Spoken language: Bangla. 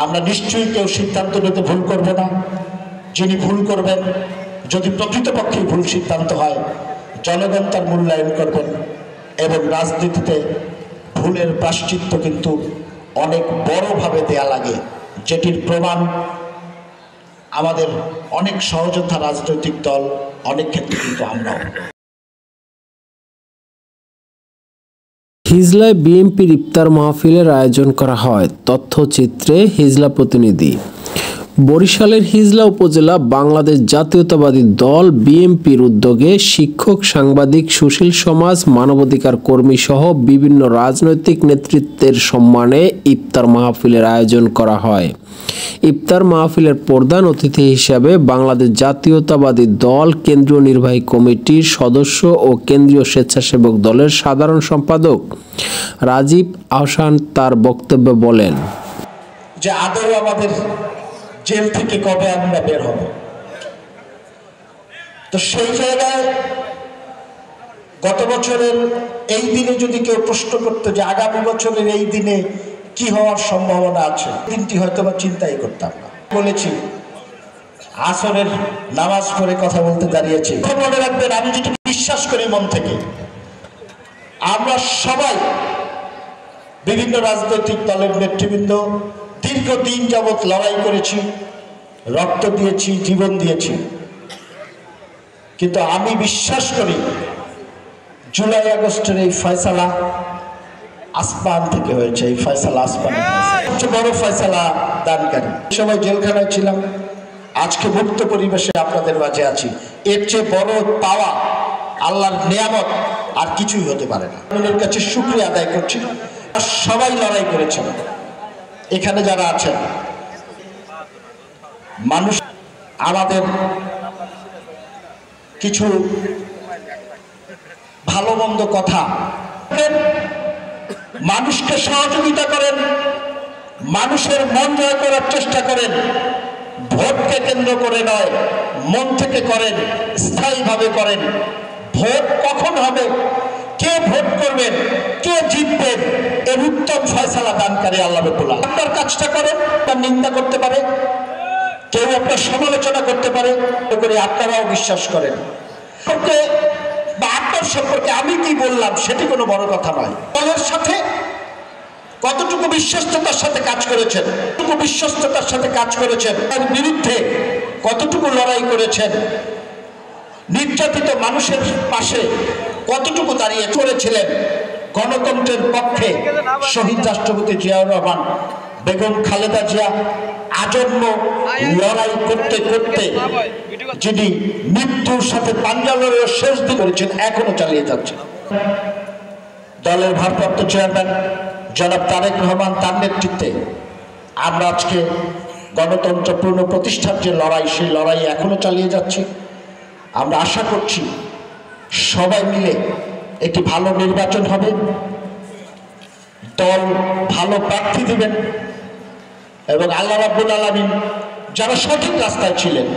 আমরা নিশ্চয়ই কেউ সিদ্ধান্ত নিতে ভুল করব না। যিনি ভুল করবেন, যদি প্রকৃতপক্ষে ভুল সিদ্ধান্ত হয়, জনগণ তার মূল্যায়ন করবেন। এবং রাজনীতিতে ভুলের প্রায়শ্চিত্ত কিন্তু অনেক বড়ভাবে দেয়া লাগে, যেটির প্রমাণ আমাদের অনেক সহযোদ্ধা রাজনৈতিক দল, অনেক ক্ষেত্রে কিন্তু আমরাও। হিজলায় বিএনপির ইফতার মাহফিলের আয়োজন করা হয়। তথ্যচিত্রে হিজলা প্রতিনিধি। বরিশালের হিজলা উপজেলা বাংলাদেশ জাতীয়তাবাদী দল বিএনপির উদ্যোগে শিক্ষক, সাংবাদিক, সুশীল সমাজ, মানবাধিকার কর্মী সহ বিভিন্ন রাজনৈতিক নেতৃত্বের সম্মানে ইফতার মাহফিলের আয়োজন করা হয়। ইফতার মাহফিলের প্রধান অতিথি হিসাবে বাংলাদেশ জাতীয়তাবাদী দল কেন্দ্রীয় নির্বাহী কমিটির সদস্য ও কেন্দ্রীয় স্বেচ্ছাসেবক দলের সাধারণ সম্পাদক রাজীব আহসান তার বক্তব্যে বলেন যে আদৌ আমাদের জেল থেকে কবে আমরা বের হব। তো সেই জায়গায় গত বছরের এই দিনে যদি কেউ প্রশ্ন করতো যে আগামী বছরের এই দিনে কি হওয়ার সম্ভাবনা আছে, দিনটি হয়তো বা চিন্তাই করতাম না। বলেছি আসরের নামাজ পড়ে কথা বলতে দাঁড়িয়েছি। মনে রাখবেন, আমি যেটা বিশ্বাস করি মন থেকে, আমরা সবাই বিভিন্ন রাজনৈতিক দলের নেতৃবৃন্দ দীর্ঘদিন যাবৎ লড়াই করেছি, রক্ত দিয়েছি, জীবন দিয়েছি। কিন্তু আমি বিশ্বাস করি জুলাই আগস্টের এই ফয়সালা আসমান থেকে হয়েছে। এই ফয়সালা আসমানে সবচেয়ে বড় ফয়সালা দানকারী। সবাই জেলখানায় ছিলাম, আজকে মুক্ত পরিবেশে আপনাদের মাঝে আছি। এর চেয়ে বড় পাওয়া, আল্লাহর নিয়ামত আর কিছুই হতে পারে না। আপনাদের কাছে শুকরিয়া আদায় করছি। সবাই লড়াই করেছেন, এখানে যারা আছেন। মানুষ আমাদের কিছু ভালো মন্দ কথা, মানুষকে সহযোগিতা করেন, মানুষের মন জয় করার চেষ্টা করেন। ভোটকে কেন্দ্র করে নয়, মন থেকে করেন, স্থায়ীভাবে করেন। ভোট কখন হবে, কে ভোট করবেন, কে জিতবেন, এর উত্তম ফয়সালা দানকারী আল্লাহ রাব্বুল আলামিন। আপনার কাজটা করেন, তার নিন্দা করতে পারে, কেউ আপনার সমালোচনা করতে পারে, করে আপনারাও বিশ্বাস করেন। বা আপনার সম্পর্কে আমি কি বললাম সেটি কোনো বড় কথা নয়। দলের সাথে কতটুকু বিশ্বস্ততার সাথে কাজ করেছেন, কতটুকু বিশ্বস্ততার সাথে কাজ করেছেন, তার বিরুদ্ধে কতটুকু লড়াই করেছেন, নির্যাতিত মানুষের পাশে কতটুকু দাঁড়িয়ে করেছিলেন। গণতন্ত্রের পক্ষে শহীদ রাষ্ট্রপতি জিয়াউর রহমান, বেগম খালেদা জিয়া আজন্ম লড়াই করতে করতে যিনি মৃত্যুর সাথে পাঞ্জা লড়াই শেষ দিন করেছেন, এখনো চালিয়ে যাচ্ছেন। দলের ভারপ্রাপ্ত চেয়ারম্যান জনাব তারেক রহমান, তার নেতৃত্বে আমরা আজকে গণতন্ত্র পুনঃপ্রতিষ্ঠার যে লড়াই, সেই লড়াই এখনো চালিয়ে যাচ্ছি। আমরা আশা করছি সবাই মিলে একটি ভালো নির্বাচন হবে, দল ভালো প্রার্থী দিবেন এবং আল্লাহ রাব্বুল আলামিন যারা সঠিক রাস্তায় ছিলেন